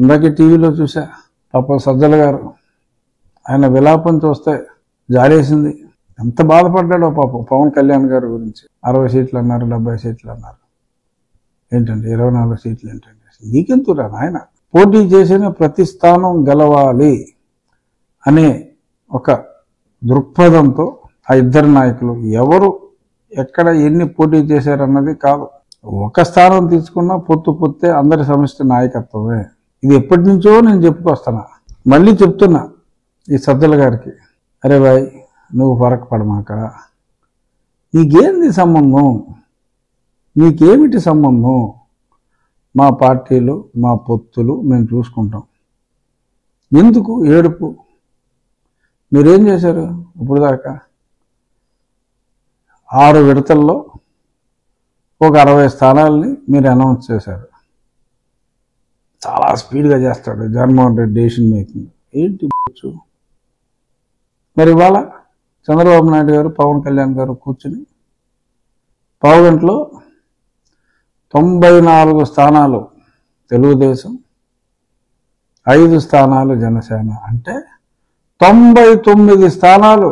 ఇందాకే టీవీలో చూసా, పాపం సజ్జల గారు ఆయన విలాపం చూస్తే జాలేసింది. ఎంత బాధపడ్డాడో పాపం పవన్ కళ్యాణ్ గారి గురించి. 60 సీట్లు అన్నారు, 70 సీట్లు అన్నారు. ఏంటండి 24 సీట్లు ఏంటండి? నీకెంతురా నాయన? పోటీ చేసిన ప్రతి స్థానం గెలవాలి అనే ఒక దృక్పథంతో ఆ ఇద్దరు నాయకులు ఎవరు ఎక్కడ ఎన్ని పోటీ చేశారన్నది కాదు, ఒక స్థానం తీసుకున్నా పొత్తే అందరి సమిష్టి నాయకత్వమే. ఇది ఎప్పటి నుంచో నేను చెప్పుకొస్తున్నా, మళ్ళీ చెప్తున్నా ఈ సజ్జల గారికి, అరే భాయ్ నువ్వు ఫరక్ పడమాక, నీకేంది సంబంధం, నీకేమిటి సంబంధం? మా పార్టీలు మా పొత్తులు మేము చూసుకుంటాం, ఎందుకు ఏడుపు? మీరేం చేశారు ఇప్పుడు దాకా? 6 విడతల్లో ఒక 60 స్థానాలని మీరు అనౌన్స్ చేశారు. చాలా స్పీడ్గా చేస్తాడు జగన్మోహన్ రెడ్డి డెసిషన్ మేకింగ్. ఏంటి మరి ఇవాళ చంద్రబాబు నాయుడు గారు పవన్ కళ్యాణ్ గారు కూర్చుని పావుగంటలో 94 స్థానాలు తెలుగుదేశం, 5 స్థానాలు జనసేన, అంటే 99 స్థానాలు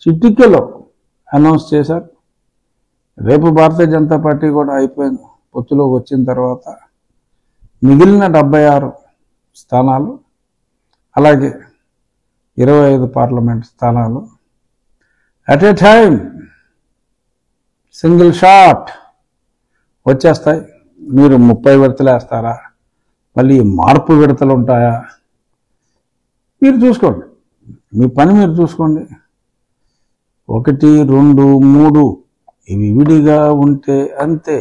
చిటికెలో అనౌన్స్ చేశారు. రేపు భారతీయ జనతా పార్టీ కూడా అయిపోయింది, పొత్తులోకి వచ్చిన తర్వాత మిగిలిన 76 స్థానాలు, అలాగే 25 పార్లమెంట్ స్థానాలు at a time single shot వచ్చేస్తాయి. మీరు 30 విడతలు వేస్తారా? మళ్ళీ మార్పు విడతలు ఉంటాయా? మీరు చూసుకోండి, మీ పని మీరు చూసుకోండి. 1, 2, 3 ఇవి విడిగా ఉంటే అంతే,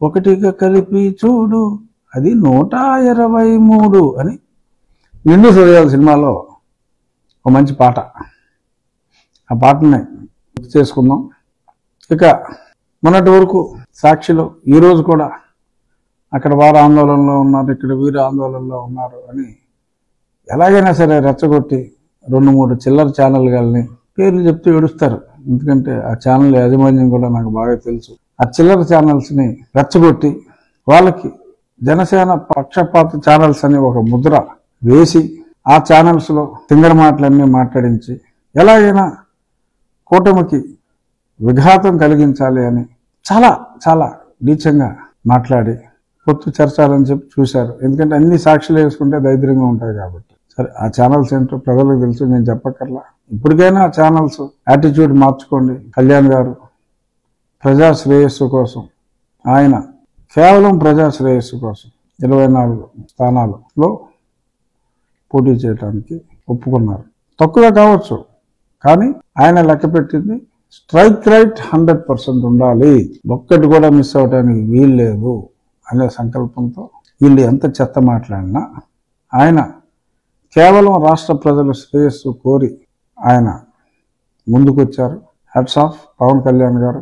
ఒకటిగా కలిపి చూడు అది 123 అని నిండు సూర్యాల సినిమాలో ఒక మంచి పాట, ఆ పాటని గుర్తు చేసుకుందాం. ఇక మొన్నటి వరకు సాక్షిలో ఈరోజు కూడా అక్కడ వారు ఆందోళనలో ఉన్నారు, ఇక్కడ వీరు ఆందోళనలో ఉన్నారు అని ఎలాగైనా సరే రెచ్చగొట్టి 2-3 చిల్లర ఛానల్ని పేర్లు చెప్తూ ఏడుస్తారు. ఎందుకంటే ఆ ఛానల్ యాజమాన్యం కూడా నాకు బాగా తెలుసు. ఆ చిల్లర ఛానల్స్ని రెచ్చగొట్టి వాళ్ళకి జనసేన పక్షపాత ఛానల్స్ అని ఒక ముద్ర వేసి ఆ ఛానల్స్లో తింగర మాటలన్నీ మాట్లాడించి ఎలాగైనా కూటమికి విఘాతం కలిగించాలి అని చాలా చాలా నీచంగా మాట్లాడి పొత్తు చర్చాలని చెప్పి చూశారు. ఎందుకంటే అన్ని సాక్షులు వేసుకుంటే దరిద్రంగా ఉంటాయి కాబట్టి. సరే, ఆ ఛానల్స్ ఏంటో ప్రజలకు తెలుసు, నేను చెప్పక్కర్లా. ఇప్పటికైనా ఆ ఛానల్స్ యాటిట్యూడ్ మార్చుకోండి. కళ్యాణ్ గారు ప్రజా శ్రేయస్సు కోసం, ఆయన కేవలం ప్రజా శ్రేయస్సు కోసం 24 స్థానాలలో పోటీ చేయడానికి ఒప్పుకున్నారు. తక్కువ కావచ్చు, కానీ ఆయన లెక్క పెట్టింది స్ట్రైక్ రైట్ 100% ఉండాలి, ఒక్కటి కూడా మిస్ అవడానికి వీలు లేదు అనే సంకల్పంతో వీళ్ళు ఎంత చెత్త మాట్లాడినా ఆయన కేవలం రాష్ట్ర ప్రజల శ్రేయస్సు కోరి ఆయన ముందుకొచ్చారు. హ్యాట్స్ ఆఫ్ పవన్ కళ్యాణ్ గారు.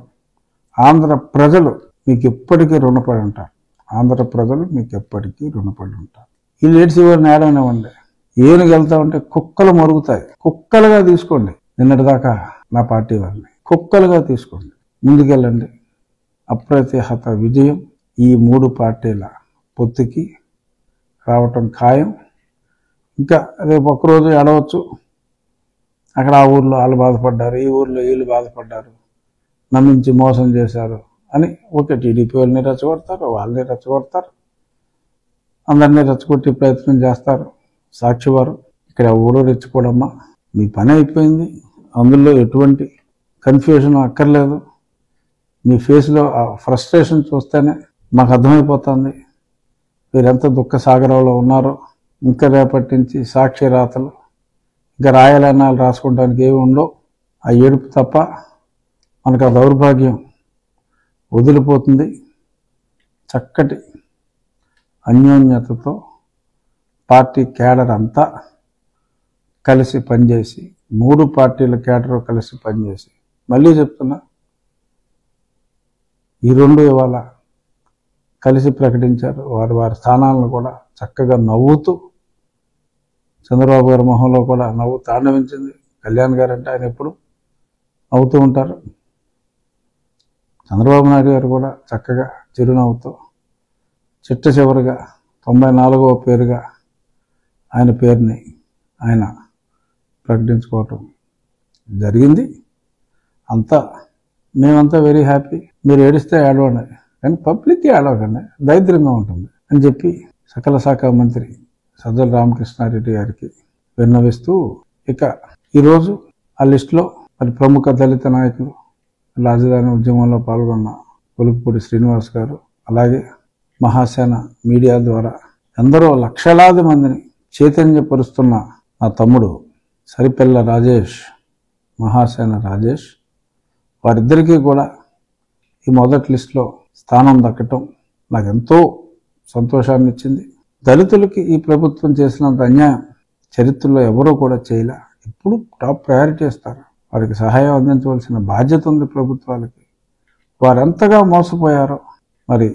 ఆంధ్ర ప్రజలు మీకు ఎప్పటికీ రుణపడి ఉంటారు. ఆంధ్ర ప్రజలు మీకు ఎప్పటికీ రుణపడి ఉంటారు. వీళ్ళు ఏడ్చివారిని ఏడవనివ్వండి, ఏనుగు వెళ్తా ఉంటే కుక్కలు మరుగుతాయి, కుక్కలుగా తీసుకోండి. నిన్నటిదాకా నా పార్టీ వాళ్ళని కుక్కలుగా తీసుకోండి, ముందుకెళ్ళండి. అప్రతిహత విజయం ఈ 3 పార్టీల పొత్తుకి రావటం ఖాయం. ఇంకా రేపు ఒక్కరోజు ఏడవచ్చు, అక్కడ ఆ ఊర్లో వాళ్ళు బాధపడ్డారు, ఈ ఊర్లో వీళ్ళు బాధపడ్డారు, నమ్మించి మోసం చేశారు అని ఓకే, టీడీపీ వాళ్ళని రెచ్చగొడతారు, వాళ్ళని రెచ్చగొడతారు, అందరినీ రెచ్చగొట్టే ప్రయత్నం చేస్తారు. సాక్షి వారు ఇక్కడ ఎవరో రెచ్చుకోవడమ్మా, మీ పని అయిపోయింది, అందులో ఎటువంటి కన్ఫ్యూజన్ అక్కర్లేదు. మీ ఫేస్లో ఆ ఫ్రస్ట్రేషన్ చూస్తేనే మాకు అర్థమైపోతుంది మీరెంత దుఃఖ సాగరంలో ఉన్నారో. ఇంకా రేపటి నుంచి సాక్షి రాతలు ఇంకా రాయాలన్నాలు రాసుకోవడానికి ఏమి ఉండవు, ఆ ఏడుపు తప్ప మనకు ఆ దౌర్భాగ్యం వదిలిపోతుంది. చక్కటి అన్యోన్యతతో పార్టీ కేడర్ అంతా కలిసి పనిచేసి, 3 పార్టీల కేడర్ కలిసి పనిచేసి, మళ్ళీ చెప్తున్నా, ఈ 2 ఇవాళ కలిసి ప్రకటించారు. వారి వారి స్థానాలను కూడా చక్కగా నవ్వుతూ, చంద్రబాబు గారి మొహంలో కూడా నవ్వు తాండవించింది. కళ్యాణ్ గారు అంటే ఆయన ఎప్పుడు నవ్వుతూ ఉంటారు. చంద్రబాబు నాయుడు గారు కూడా చక్కగా చిరునవ్వుతో చిట్ట చివరిగా 94వ పేరుగా ఆయన పేరుని ఆయన ప్రకటించుకోవటం జరిగింది. మేమంతా వెరీ హ్యాపీ. మీరు ఏడిస్తే ఏడవండి, కానీ పబ్లిక్కి ఏడవకండి, దరిద్రంగా ఉంటుంది అని చెప్పి సకల శాఖ మంత్రి సజ్జల రామకృష్ణారెడ్డి గారికి విన్నవిస్తూ, ఇక ఈరోజు ఆ లిస్టులో మరి ప్రముఖ దళిత నాయకులు, రాజధాని ఉద్యమంలో పాల్గొన్న కొలుకుపూడి శ్రీనివాస్ గారు, అలాగే మహాసేన మీడియా ద్వారా ఎందరో లక్షలాది మందిని చైతన్యపరుస్తున్న నా తమ్ముడు సరిపెల్ల రాజేష్, మహాసేన రాజేష్, వారిద్దరికీ కూడా ఈ మొదటి లిస్టులో స్థానం దక్కటం నాకు ఎంతో సంతోషాన్ని ఇచ్చింది. దళితులకి ఈ ప్రభుత్వం చేసినంత అన్యాయం చరిత్రలో ఎవరూ కూడా చేయలే. ఇప్పుడు టాప్ ప్రయారిటీ ఇస్తారు, వారికి సహాయం అందించవలసిన బాధ్యత ఉంది ప్రభుత్వాలకి. వారెంతగా మోసపోయారో మరి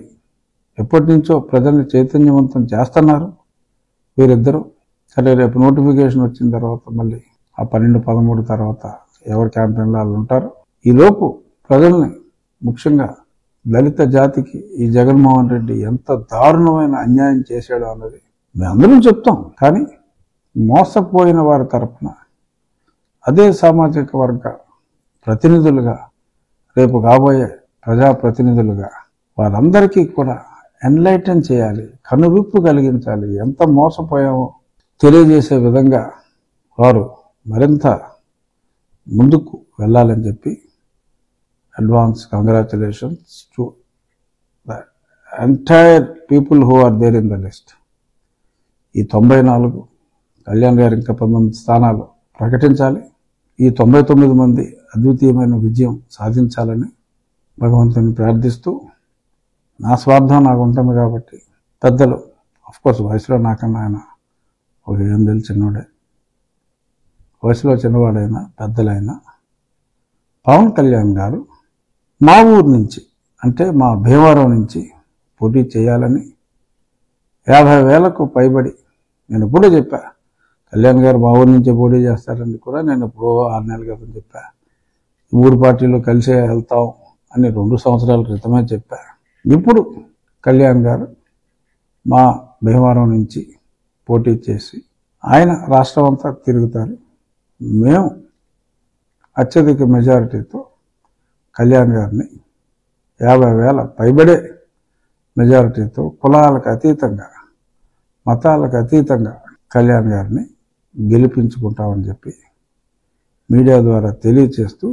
ఎప్పటి నుంచో ప్రజల్ని చైతన్యవంతం చేస్తున్నారు వీరిద్దరూ. సరే, రేపు నోటిఫికేషన్ వచ్చిన తర్వాత మళ్ళీ ఆ 12-13 తర్వాత ఎవరి క్యాంపెయిన్లో వాళ్ళు ఉంటారు. ఈలోపు ప్రజల్ని, ముఖ్యంగా దళిత జాతికి ఈ జగన్మోహన్ రెడ్డి ఎంత దారుణమైన అన్యాయం చేశాడో అన్నది మేమందరం చెప్తాం. కానీ మోసపోయిన వారి తరపున అదే సామాజిక వర్గ ప్రతినిధులుగా, రేపు కాబోయే ప్రజాప్రతినిధులుగా వారందరికీ కూడా ఎన్లైటన్ చేయాలి, కనువిప్పు కలిగించాలి, ఎంత మోసపోయామో తెలియజేసే విధంగా వారు మరింత ముందుకు వెళ్ళాలని చెప్పి advance congratulations to the entire people who are there in the list. ఈ 94, కళ్యాణ్ గారు ఇంకా 19 స్థానాలు ప్రకటించాలి. ఈ 99 మంది అద్వితీయమైన విజయం సాధించాలని భగవంతుని ప్రార్థిస్తూ, నా స్వార్థం నాకు ఉంటుంది కాబట్టి పెద్దలు, అఫ్కోర్స్ వయసులో నాకన్నా ఆయన ఒక 8 ఏళ్ళు చిన్నవాడే, వయసులో చిన్నవాడైనా పెద్దలైనా పవన్ కళ్యాణ్ గారు మా ఊరు నుంచి, అంటే మా భీమవరం నుంచి పోటీ చేయాలని 50,000కు పైబడి నేను ఎప్పుడూ చెప్పా. కళ్యాణ్ గారు మా ఊరు నుంచే పోటీ చేస్తారని కూడా నేను ఎప్పుడో 6 నెలల క్రితం చెప్పా. 3 పార్టీలు కలిసే వెళ్తాం అని 2 సంవత్సరాల క్రితమే చెప్పా. ఇప్పుడు కళ్యాణ్ గారు మా భీమవరం నుంచి పోటీ చేసి ఆయన రాష్ట్రం అంతా తిరుగుతారు. మేము అత్యధిక మెజారిటీతో కళ్యాణ్ గారిని 50,000 పైబడే మెజారిటీతో, కులాలకు అతీతంగా, మతాలకు అతీతంగా కళ్యాణ్ గారిని గెలిపించుకుంటామని చెప్పి మీడియా ద్వారా తెలియచేస్తూ